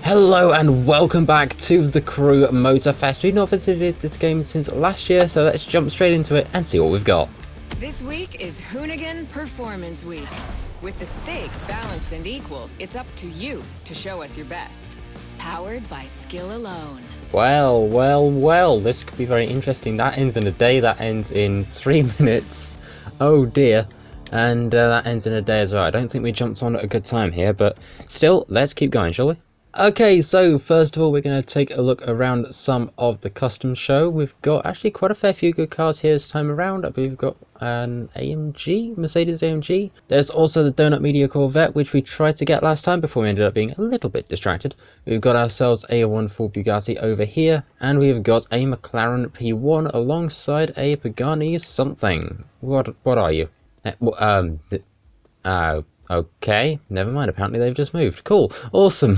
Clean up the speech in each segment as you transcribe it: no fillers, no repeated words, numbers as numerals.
Hello and welcome back to the Crew Motorfest. We've not visited this game since last year, so let's jump straight into it and see what we've got. This week is Hoonigan Performance Week. With the stakes balanced and equal, it's up to you to show us your best. Powered by skill alone. Well, this could be very interesting. That ends in a day, that ends in 3 minutes. Oh dear. And that ends in a day as well. I don't think we jumped on at a good time here, but still, let's keep going, shall we? Okay, so first of all, we're going to take a look around some of the custom show. We've got actually quite a fair few good cars here this time around. I believe we've got an AMG, Mercedes AMG. There's also the Donut Media Corvette, which we tried to get last time before we ended up being a little bit distracted. We've got ourselves a wonderful Bugatti over here, and we've got a McLaren P1 alongside a Pagani something. What are you? Okay, never mind, apparently they've just moved. Cool, awesome.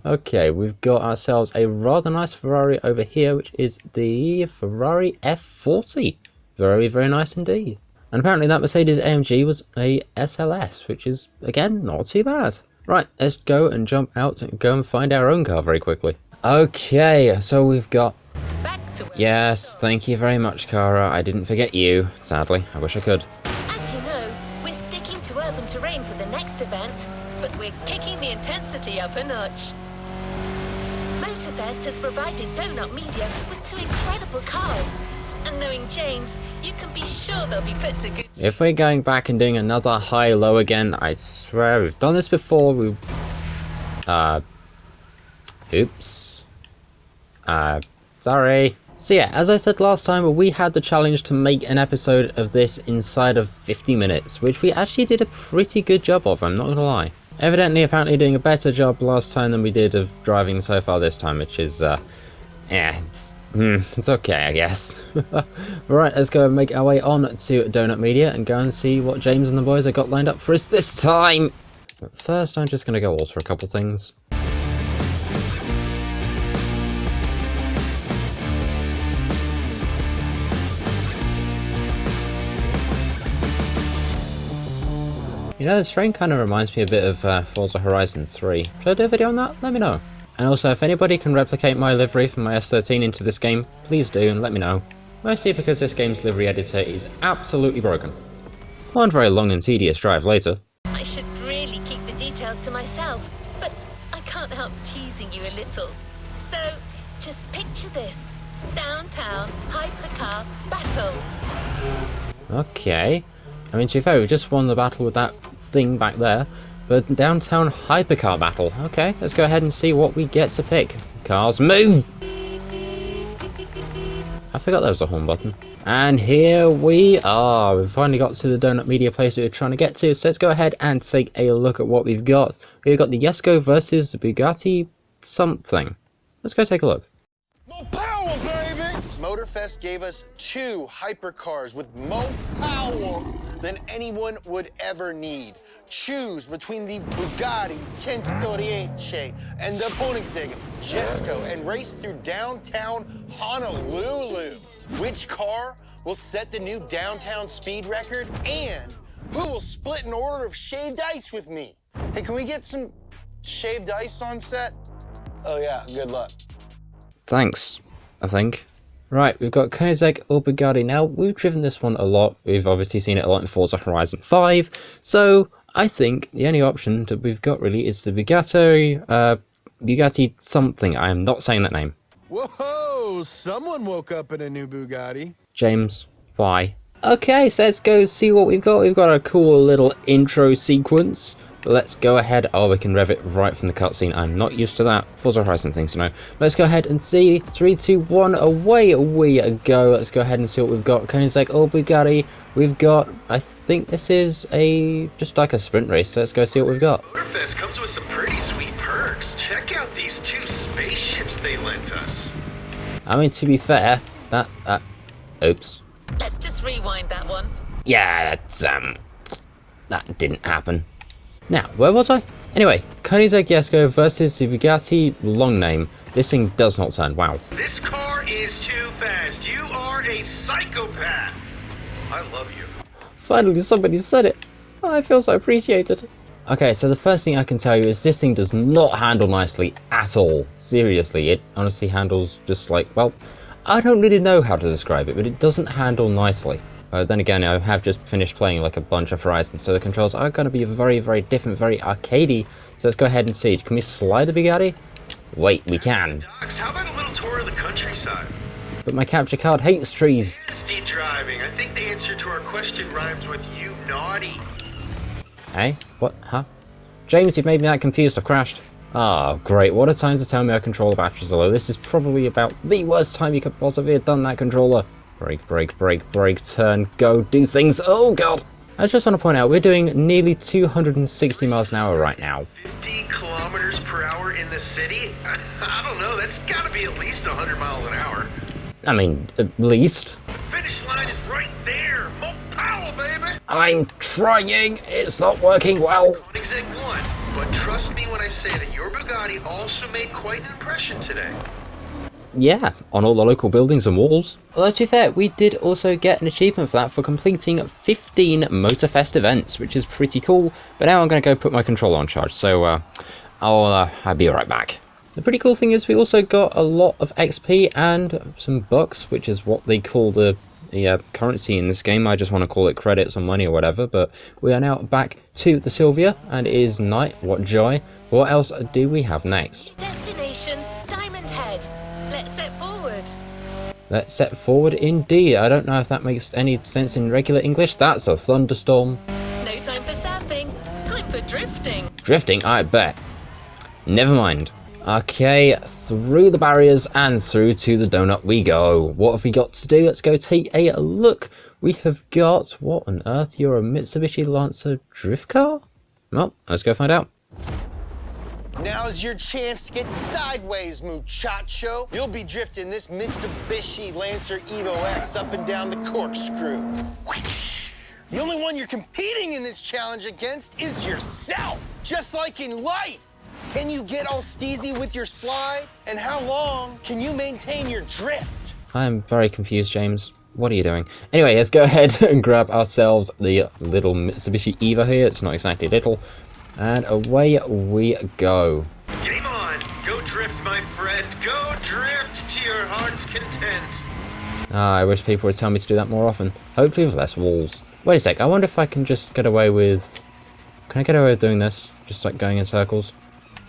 Okay, we've got ourselves a rather nice Ferrari over here, which is the Ferrari F40. Very, very nice indeed. And apparently that Mercedes AMG was a SLS, which is, again, not too bad. Right, let's go and jump out and go and find our own car very quickly. Okay, so we've got... Yes, thank you very much, Cara. I didn't forget you, sadly. I wish I could. Urban terrain for the next event, but we're kicking the intensity up a notch. Motorfest has provided Donut Media with 2 incredible cars, and knowing James, you can be sure they'll be put to good. If we're going back and doing another high-low again, I swear we've done this before. Oops. Sorry. So yeah, as I said last time, we had the challenge to make an episode of this inside of 50 minutes, which we actually did a pretty good job of, I'm not gonna lie. Evidently, apparently doing a better job last time than we did of driving so far this time, which is, it's okay, I guess. Right, let's go and make our way on to Donut Media and go and see what James and the boys have got lined up for us this time. But first, I'm just gonna go alter a couple things. You know, this train kind of reminds me a bit of Forza Horizon 3. Should I do a video on that? Let me know. And also, if anybody can replicate my livery from my S13 into this game, please do and let me know. Mostly because this game's livery editor is absolutely broken. One very long and tedious drive later. I should really keep the details to myself, but I can't help teasing you a little. So, just picture this. Downtown hypercar battle. Okay. I mean, to be fair, we just won the battle with that thing back there, but downtown hypercar battle. Okay, let's go ahead and see what we get to pick. Cars, move! I forgot there was a horn button. And here we are. We've finally got to the Donut Media place we were trying to get to, so let's go ahead and take a look at what we've got. We've got the Jesko versus the Bugatti something. Let's go take a look. More power, baby! Motorfest gave us 2 hypercars with more power than anyone would ever need. Choose between the Bugatti 1038 and the Koenigsegg Jesko and race through downtown Honolulu. Which car will set the new downtown speed record, and who will split an order of shaved ice with me? Hey, can we get some shaved ice on set? Oh yeah, good luck. Thanks, I think. Right, we've got Koenigsegg or Bugatti. Now, we've driven this one a lot. We've obviously seen it a lot in Forza Horizon 5. So, I think the only option that we've got really is the Bugatti something. I am not saying that name. Whoa, someone woke up in a new Bugatti. James, why? Okay, so let's go see what we've got. We've got a cool little intro sequence. Let's go ahead. Oh, we can rev it right from the cutscene. I'm not used to that. Forza Horizon things to know. Let's go ahead and see. 3, 2, 1, away we go. Let's go ahead and see what we've got. Koenigsegg or Bugatti. We've got, I think this is just like a sprint race. So let's go see what we've got. Motorfest comes with some pretty sweet perks. Check out these 2 spaceships they lent us. I mean, to be fair, that, oops. Let's just rewind that one. Yeah, that didn't happen. Now, where was I? Anyway, Koenigsegg Jesko versus the Bugatti long name. This thing does not turn, wow. This car is too fast. You are a psychopath. I love you. Finally, somebody said it. Oh, I feel so appreciated. Okay, so the first thing I can tell you is this thing does not handle nicely at all. Seriously, it honestly handles just like, well, I don't really know how to describe it, but it doesn't handle nicely. Then again, I have just finished playing like a bunch of Horizon, so the controls are going to be very, very different, very arcadey. So let's go ahead and see. Can we slide the Bugatti? Wait, we can. Docs, how about a little tour of the countryside? But my capture card hates trees. Steep driving. I think the answer to our question rhymes with you naughty. Hey? What? Huh? James, you've made me that confused. I've crashed. Ah, great. What a time to tell me our controller batteries are low. This is probably about the worst time you could possibly have done that, controller. Brake, brake, brake, brake, turn, go, do things. Oh, God. I just want to point out, we're doing nearly 260 miles an hour right now. 50 kilometers per hour in the city? I don't know. That's got to be at least 100 miles an hour. I mean, at least. The finish line is right there. More power, baby. I'm trying. It's not working well. On exec 1. But trust me when I say that your Bugatti also made quite an impression today. Yeah, on all the local buildings and walls. Although to be fair, we did also get an achievement for that for completing 15 Motorfest events, which is pretty cool. But now I'm going to go put my controller on charge, so I'll be right back. The pretty cool thing is we also got a lot of XP and some bucks, which is what they call the currency in this game. I just want to call it credits or money or whatever. But we are now back to the Sylvia, and it is night. What joy. What else do we have next? Destination, Diamond Head. Let's set forward. Let's set forward indeed. I don't know if that makes any sense in regular English. That's a thunderstorm. No time for surfing. Time for drifting. Drifting, I bet. Never mind. Okay, through the barriers and through to the donut we go. What have we got to do? Let's go take a look. We have got, what on earth? You're a Mitsubishi Lancer drift car? Well, let's go find out. Now's your chance to get sideways, muchacho. You'll be drifting this Mitsubishi Lancer Evo X up and down the corkscrew. The only one you're competing in this challenge against is yourself. Just like in life. Can you get all steezy with your slide? And how long can you maintain your drift? I'm very confused, James. What are you doing? Anyway, let's go ahead and grab ourselves the little Mitsubishi Evo here. It's not exactly little. And away we go. Game on. Go drift, my friend. Go drift to your heart's content. I wish people would tell me to do that more often. Hopefully with less walls. Wait a sec. I wonder if I can just get away with... Can I get away with doing this? Just like going in circles?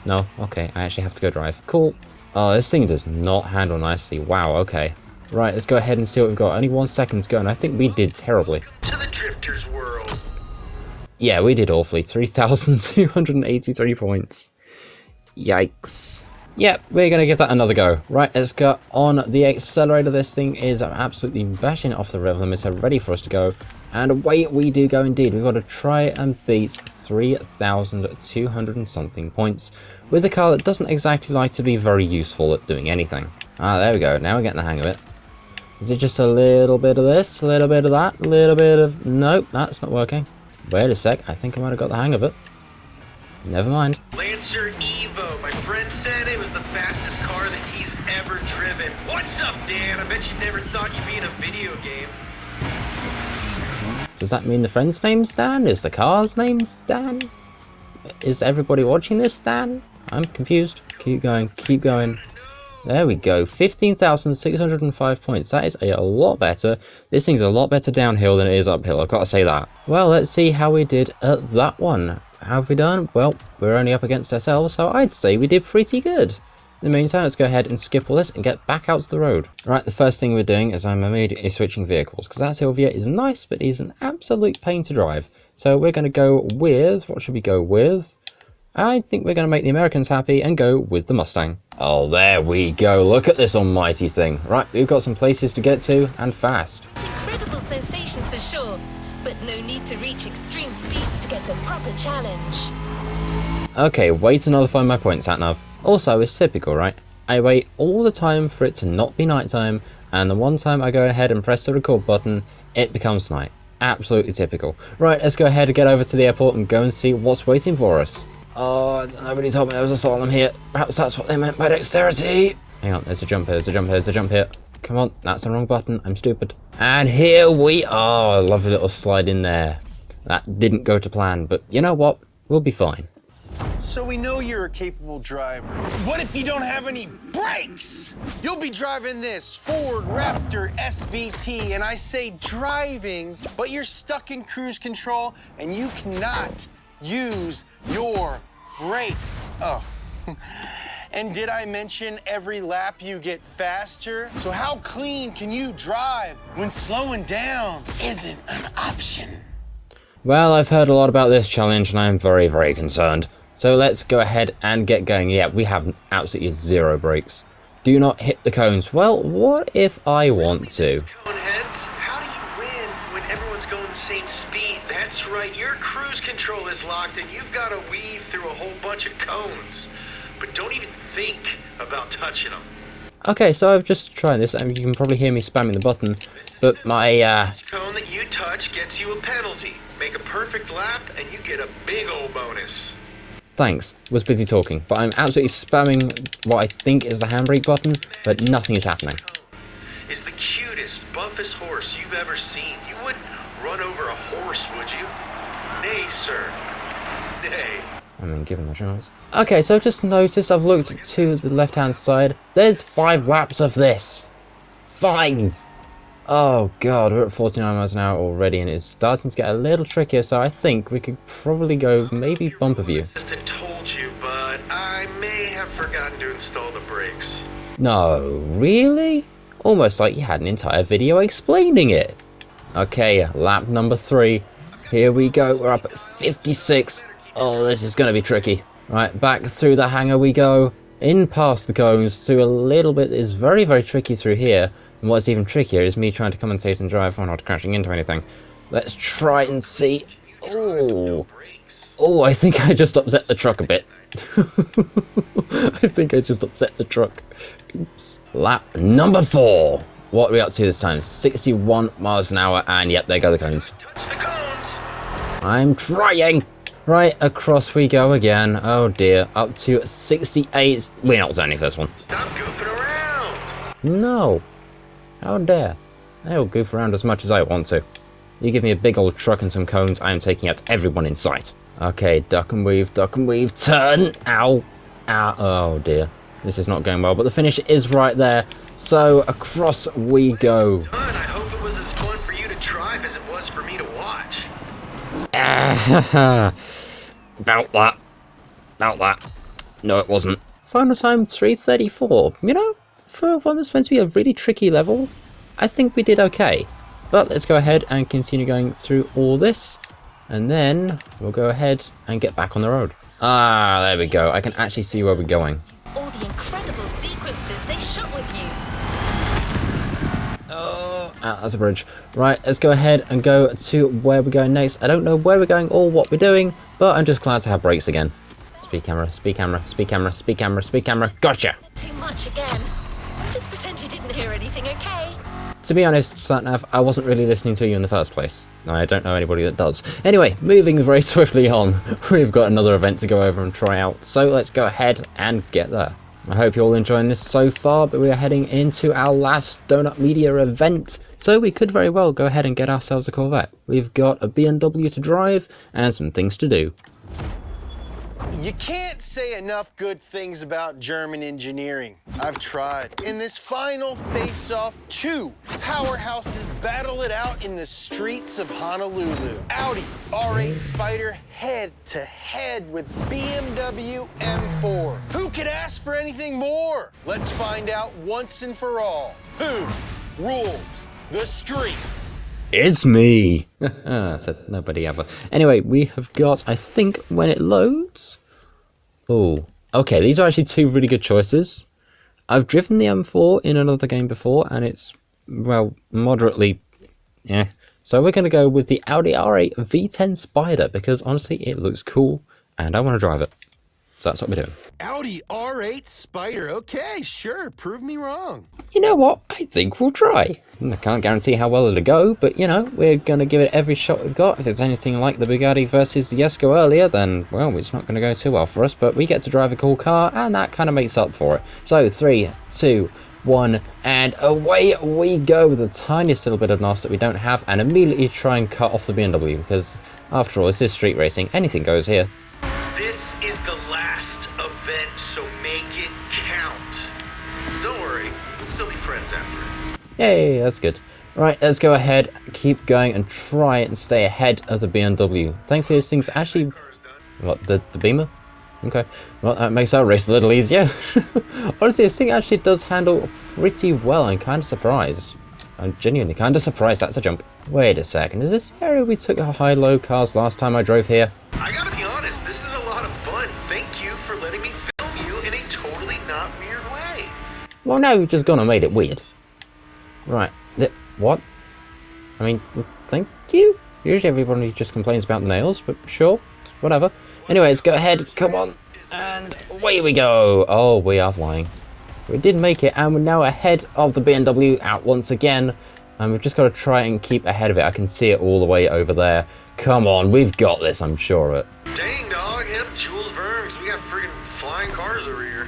No? Okay, I actually have to go drive. Cool. Oh, this thing does not handle nicely. Wow, okay. Right, let's go ahead and see what we've got. Only 1 second to go, and I think we did terribly. To the drifter's world. Yeah, we did awfully. 3,283 points. Yikes. Yep, we're going to give that another go. Right, let's go on the accelerator. This thing is absolutely bashing off the rev limiter, ready for us to go. And away we do go indeed. We've got to try and beat 3,200 and something points with a car that doesn't exactly like to be very useful at doing anything. Ah, there we go. Now we're getting the hang of it. Is it just a little bit of this, a little bit of that, a little bit of... Nope, that's not working. Wait a sec. I think I might have got the hang of it. Never mind. Lancer Evo. My friend said it was the fastest car that he's ever driven. What's up, Dan? I bet you never thought you'd be in a video game. Does that mean the friend's name's Dan? Is the car's name's Dan? Is everybody watching this Dan? I'm confused. Keep going, keep going. There we go, 15,605 points. That is a lot better. This thing's a lot better downhill than it is uphill, I've got to say that. Well, let's see how we did at that one. How have we done? Well, we're only up against ourselves, so I'd say we did pretty good. In the meantime, let's go ahead and skip all this and get back out to the road. Right, the first thing we're doing is I'm immediately switching vehicles, because that Sylvia is nice, but is an absolute pain to drive. So we're going to go with, what should we go with? I think we're going to make the Americans happy and go with the Mustang. Oh, there we go. Look at this almighty thing. Right, we've got some places to get to, and fast. It's incredible sensations for sure, but no need to reach extreme speeds to get a proper challenge. Okay, wait until I find my point, Satnav. Also, it's typical, right? I wait all the time for it to not be nighttime, and the one time I go ahead and press the record button, it becomes night. Absolutely typical. Right, let's go ahead and get over to the airport and go and see what's waiting for us. Oh, nobody told me there was a solemn here. Perhaps that's what they meant by dexterity. Hang on, there's a jump here, there's a jump here, there's a jump here. Come on, that's the wrong button, I'm stupid. And here we are, a lovely little slide in there. That didn't go to plan, but you know what? We'll be fine. So we know you're a capable driver. What if you don't have any brakes? You'll be driving this Ford Raptor SVT, and I say driving, but you're stuck in cruise control and you cannot use your brakes. Oh. And did I mention every lap you get faster? So how clean can you drive when slowing down isn't an option? Well, I've heard a lot about this challenge and I'm very, very concerned. So let's go ahead and get going. Yeah, we have absolutely zero brakes. Do not hit the cones. Well, what if I want to? Coneheads, how do you win when everyone's going the same speed? That's right, your cruise control is locked and you've got to weave through a whole bunch of cones. But don't even think about touching them. Okay, so I've just tried this, and you can probably hear me spamming the button, but my, Cone that you touch gets you a penalty. Make a perfect lap, and you get a big old bonus. Thanks, was busy talking, but I'm absolutely spamming what I think is the handbrake button, but nothing is happening. Is the cutest, buffest horse you've ever seen. You wouldn't run over a horse, would you? Nay, sir. Nay. I mean, given the chance. Okay, so I've just noticed, I've looked to the left-hand side. There's 5 laps of this. 5! Oh god, we're at 49 miles an hour already, and it's starting to get a little trickier, so I think we could probably go maybe bumper view. Assistant told you, but I may have forgotten to install the brakes. No, really? Almost like you had an entire video explaining it. Okay, lap number 3. Here we go, we're up at 56. Oh, this is going to be tricky. Right, back through the hangar we go. In past the cones to a little bit is very, very tricky through here. And what's even trickier is me trying to commentate and drive while not crashing into anything. Let's try and see. Oh, I think I just upset the truck a bit. I think I just upset the truck. Oops. Lap number 4. What are we up to this time? 61 miles an hour, and yep, there go the cones. Touch the cones. I'm trying. Right, across we go again. Oh dear, up to 68. We're not turning for this one. Stop goofing around. No. How dare. I'll goof around as much as I want to. You give me a big old truck and some cones, I am taking out everyone in sight. Okay, duck and weave, turn! Ow! Ow! Oh dear. This is not going well, but the finish is right there. So, across we go. Son, I hope it was as fun for you to drive as it was for me to watch. About that. No, it wasn't. Final time 3:34. You know, for one that's meant to be a really tricky level, I think we did okay. But let's go ahead and continue going through all this, and then we'll go ahead and get back on the road. Ah, there we go. I can actually see where we're going. All the incredible sequences they shot with you. Oh, that's a bridge. Right, let's go ahead and go to where we're going next. I don't know where we're going or what we're doing, but I'm just glad to have brakes again. Speed camera, speed camera, speed camera, speed camera, speed camera. Gotcha! Too much again. Just pretend you didn't hear anything, okay? To be honest, Satnav, I wasn't really listening to you in the first place. I don't know anybody that does. Anyway, moving very swiftly on, we've got another event to go over and try out, so let's go ahead and get there. I hope you're all enjoying this so far, but we are heading into our last Donut Media event, so we could very well go ahead and get ourselves a Corvette. We've got a BMW to drive, and some things to do. You can't say enough good things about German engineering. I've tried. In this final face-off, 2 powerhouses battle it out in the streets of Honolulu. Audi R8 Spider head-to-head with BMW M4. Who could ask for anything more? Let's find out once and for all. Who rules the streets? It's me! Said nobody ever. Anyway, we have got, I think, when it loads... Oh, okay, these are actually 2 really good choices. I've driven the M4 in another game before, and it's, well, moderately... yeah. So we're going to go with the Audi R8 V10 Spider, because honestly, it looks cool, and I want to drive it. So that's what we're doing. Audi R8 Spider. Okay, sure. Prove me wrong. You know what? I think we'll try. I can't guarantee how well it'll go, but, you know, we're going to give it every shot we've got. If it's anything like the Bugatti versus the Jesko earlier, then, well, it's not going to go too well for us, but we get to drive a cool car, and that kind of makes up for it. So, 3, 2, 1, and away we go with the tiniest little bit of NOS that we don't have, and immediately try and cut off the BMW, because, after all, this is street racing. Anything goes here. is the last event, so make it count. Don't worry, we'll still be friends after. Yay, that's good. Right, let's go ahead, keep going, and try and stay ahead of the BMW. Thankfully, this thing's actually... What, the Beamer? Okay, well, that makes our race a little easier. Honestly, this thing actually does handle pretty well. I'm kind of surprised. I'm genuinely kind of surprised that's a jump. Wait a second, is this the area we took our high-low cars last time I drove here? I gotta be honest, this is a lot of fun. Thank you for letting me film you in a totally not weird way. Well, now you've just gone and made it weird. Right, what? I mean, thank you? Usually everybody just complains about the nails, but sure, whatever. Anyway, let's go ahead, come on, and away we go. Oh, we are flying. We did make it, and we're now ahead of the BMW out once again. And we've just got to try and keep ahead of it. I can see it all the way over there. Come on, we've got this, I'm sure of it. Dang, dog, hit up Jules Verne, because we got friggin' flying cars over here.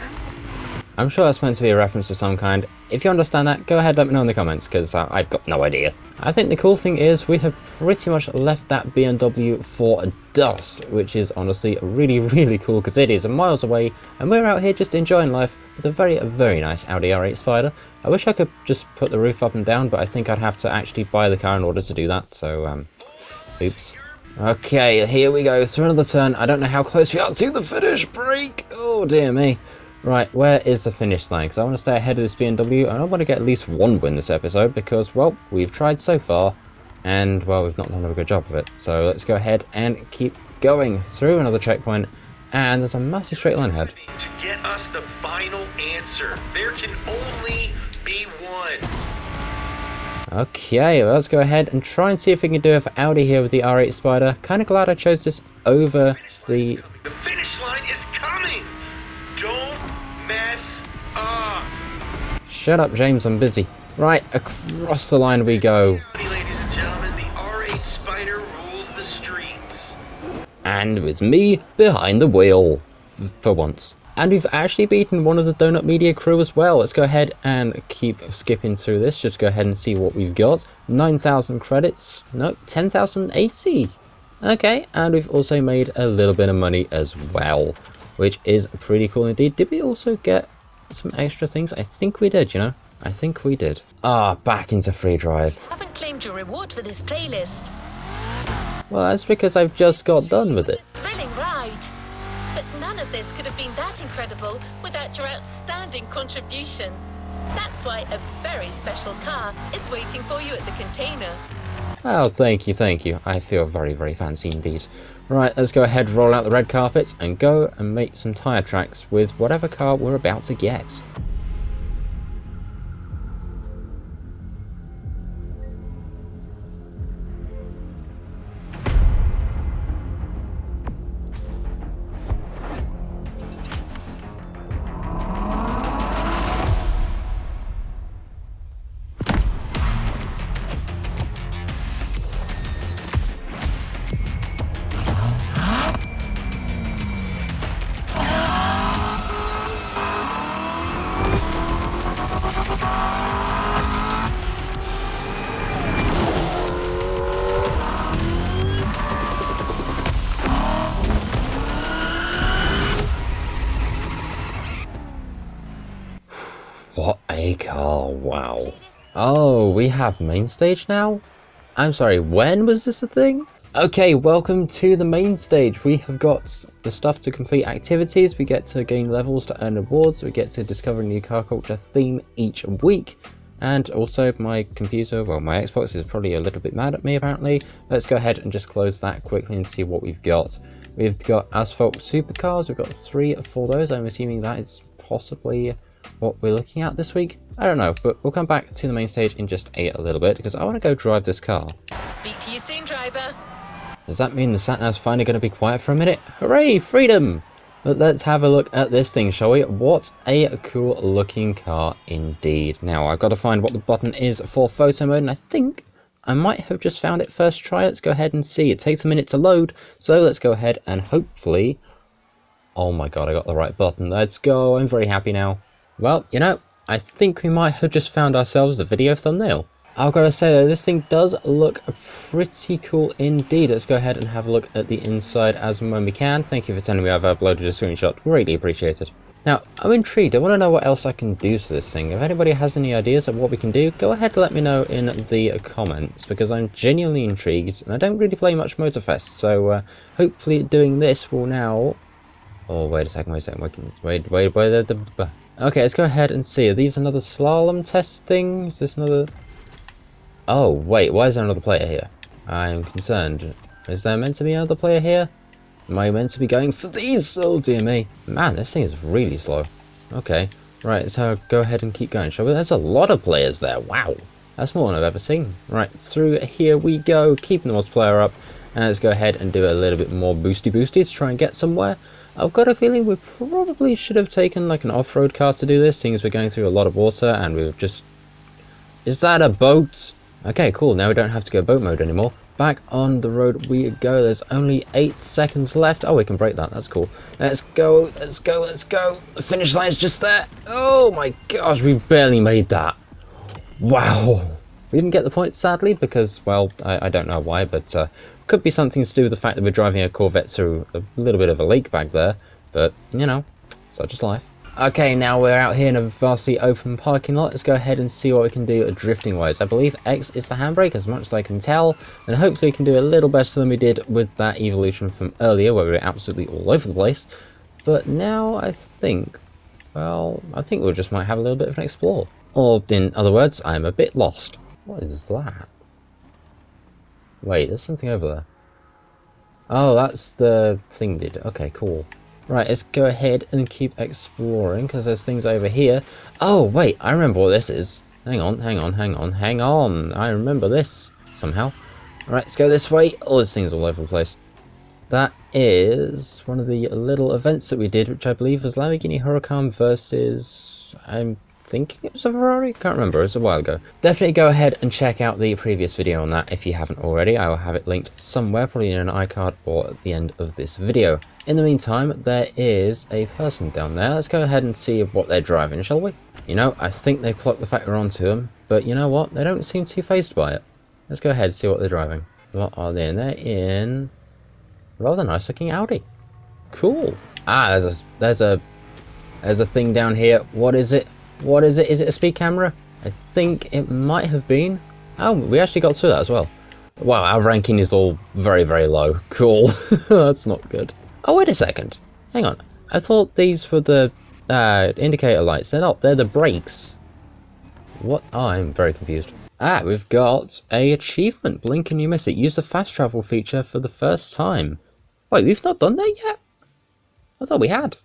I'm sure that's meant to be a reference to some kind. If you understand that, go ahead, let me know in the comments, because I've got no idea. I think the cool thing is we have pretty much left that BMW for dust, which is honestly really, really cool, because it is miles away, and we're out here just enjoying life with a very nice Audi R8 Spider. I wish I could just put the roof up and down, but I think I'd have to actually buy the car in order to do that, so, oops. Okay, here we go, through another turn. I don't know how close we are to the finish. Brake! Oh, dear me. Right, where is the finish line? Because I want to stay ahead of this BMW, and I want to get at least one win this episode, because, well, we've tried so far, and, well, we've not done a good job of it. So let's go ahead and keep going through another checkpoint, and there's a massive straight line ahead. To get us the final answer, there can only be one. Okay, well, let's go ahead and try and see if we can do it for Audi here with the R8 Spider. Kind of glad I chose this over the... The finish line is coming! Don't mess up! Shut up, James, I'm busy. Right, across the line we go. Ladies and gentlemen, the R8 Spider rules the streets. And with me behind the wheel, for once. And we've actually beaten one of the Donut Media crew as well. Let's go ahead and keep skipping through this. Just go ahead and see what we've got. 9,000 credits. No, 10,080. Okay, and we've also made a little bit of money as well, which is pretty cool indeed. Did we also get some extra things? I think we did, you know. I think we did. Ah, back into free drive. Haven't claimed your reward for this playlist. Well, that's because I've just got done with it. Thrilling ride. But none of this could have been that incredible without your outstanding contribution. That's why a very special car is waiting for you at the container. Oh, thank you, thank you. I feel very fancy indeed. Right, let's go ahead, roll out the red carpets, and go and make some tyre tracks with whatever car we're about to get. What a car, wow. Oh, we have main stage now? I'm sorry, when was this a thing? Okay, welcome to the main stage. We have got the stuff to complete activities, we get to gain levels to earn awards, we get to discover a new car culture theme each week. And also my computer, well my Xbox is probably a little bit mad at me apparently. Let's go ahead and just close that quickly and see what we've got. We've got asphalt supercars, we've got 3 for those. I'm assuming that is possibly what we're looking at this week. I don't know, but we'll come back to the main stage in just a little bit because I want to go drive this car. Speak to you soon, driver. Does that mean the sat-nav's finally going to be quiet for a minute? Hooray, freedom! But let's have a look at this thing, shall we? What a cool looking car indeed. Now, I've got to find what the button is for photo mode, and I think I might have just found it first try. Let's go ahead and see. It takes a minute to load, so let's go ahead and hopefully... Oh my god, I got the right button. Let's go. I'm very happy now. Well, you know, I think we might have just found ourselves a video thumbnail. I've got to say though, this thing does look pretty cool indeed. Let's go ahead and have a look at the inside as and when we can. Thank you for telling me I've uploaded a screenshot. Greatly appreciated. Now, I'm intrigued. I want to know what else I can do to this thing. If anybody has any ideas of what we can do, go ahead and let me know in the comments, because I'm genuinely intrigued, and I don't really play much Motorfest, so hopefully doing this will now... Oh, wait a second, wait, okay, let's go ahead and see. Are these another slalom test thing? Is this another... Oh, wait, why is there another player here? I'm concerned. Is there meant to be another player here? Am I meant to be going for these? Oh, dear me. Man, this thing is really slow. Okay, right, so go ahead and keep going, shall we? There's a lot of players there. Wow, that's more than I've ever seen. Right, through here we go, keeping the multiplayer up. And let's go ahead and do a little bit more boosty to try and get somewhere. I've got a feeling we probably should have taken like an off-road car to do this, seeing as we're going through a lot of water and we've just... Is that a boat? Okay, cool, now we don't have to go boat mode anymore. Back on the road we go. There's only 8 seconds left. Oh, we can break that. That's cool. Let's go, let's go, let's go. The finish line's just there. Oh my gosh, we barely made that. Wow. We didn't get the points, sadly, because, well, I don't know why, but could be something to do with the fact that we're driving a Corvette through a little bit of a lake back there. But, you know, such is life. Okay, now we're out here in a vastly open parking lot. Let's go ahead and see what we can do drifting wise. I believe X is the handbrake, as much as I can tell, and hopefully we can do a little better than we did with that evolution from earlier, where we were absolutely all over the place. But now I think, well, I think we just might have a little bit of an explore. Or, in other words, I'm a bit lost. What is that? Wait, there's something over there. Oh, that's the thing did. Okay, cool. Right, let's go ahead and keep exploring, because there's things over here. Oh, wait, I remember what this is. Hang on. I remember this, somehow. Right, let's go this way. Oh, there's things all over the place. That is one of the little events that we did, which I believe was Lamborghini Huracan versus... I'm thinking it was a Ferrari? Can't remember, it was a while ago. Definitely go ahead and check out the previous video on that if you haven't already. I will have it linked somewhere, probably in an iCard or at the end of this video. In the meantime, there is a person down there. Let's go ahead and see what they're driving, shall we? You know, I think they clocked the fact we're onto them, but you know what? They don't seem too fazed by it. Let's go ahead and see what they're driving. What are they in? They're in a rather nice looking Audi. Cool. Ah, there's a thing down here. What is it? What is it? Is it a speed camera? I think it might have been. Oh, we actually got through that as well. Wow, our ranking is all very, very low. Cool. That's not good. Oh, wait a second. Hang on. I thought these were the indicator lights. They're not. They're the brakes. What? Oh, I'm very confused. Ah, we've got a achievement. Blink and you miss it. Use the fast travel feature for the first time. Wait, we've not done that yet? I thought we had.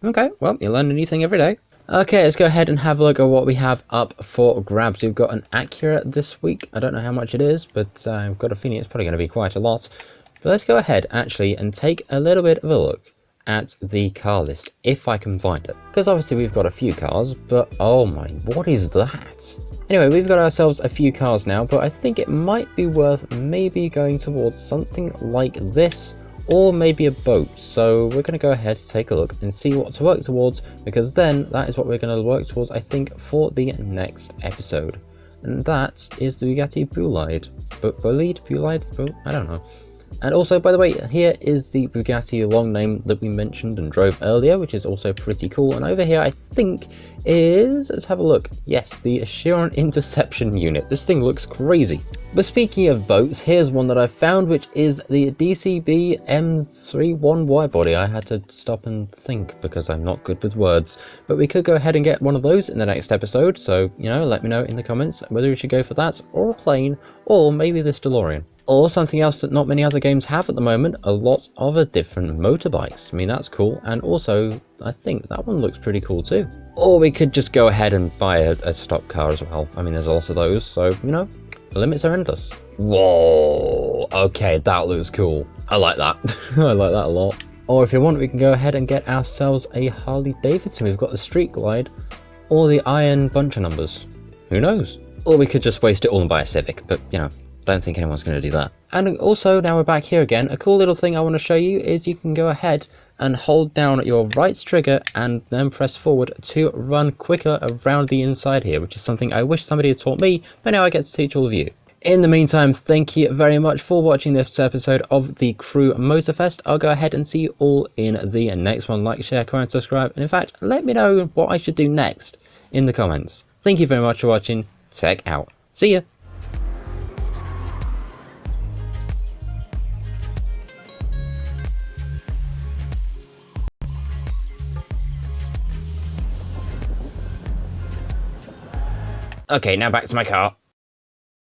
Okay, well, you learn a new thing every day. Okay, let's go ahead and have a look at what we have up for grabs. We've got an Acura this week. I don't know how much it is, but I've got a feeling it's probably going to be quite a lot. But let's go ahead, actually, and take a little bit of a look at the car list, if I can find it. Because obviously we've got a few cars, but oh my, what is that? Anyway, we've got ourselves a few cars now, but I think it might be worth maybe going towards something like this, or maybe a boat. So we're going to go ahead, take a look and see what to work towards, because then that is what we're going to work towards, I think, for the next episode. And that is the Bugatti Bolide. Bolide? I don't know. And also, by the way, here is the Bugatti long name that we mentioned and drove earlier, which is also pretty cool. And over here, I think is, let's have a look. Yes, the Assurant Interception Unit. This thing looks crazy. But speaking of boats, here's one that I found, which is the DCB M31 wide body. I had to stop and think because I'm not good with words. But we could go ahead and get one of those in the next episode. So, you know, let me know in the comments whether we should go for that, or a plane, or maybe this DeLorean. Or something else that not many other games have at the moment, a lot of different motorbikes. I mean, that's cool. And also, I think that one looks pretty cool too. Or we could just go ahead and buy a stock car as well. I mean, there's a lot of those, so, you know, the limits are endless. Whoa, okay, that looks cool. I like that. I like that a lot. Or if you want, we can go ahead and get ourselves a Harley Davidson. We've got the Street Glide, or the Iron Bunch of Numbers. Who knows? Or we could just waste it all and buy a Civic, but, you know, don't think anyone's going to do that. And also, now we're back here again, a cool little thing I want to show you is you can go ahead and hold down your right trigger and then press forward to run quicker around the inside here, which is something I wish somebody had taught me, but now I get to teach all of you. In the meantime, thank you very much for watching this episode of the Crew Motorfest. I'll go ahead and see you all in the next one. Like, share, comment, subscribe, and in fact, let me know what I should do next in the comments. Thank you very much for watching. Tech out. See ya. Okay, now back to my car.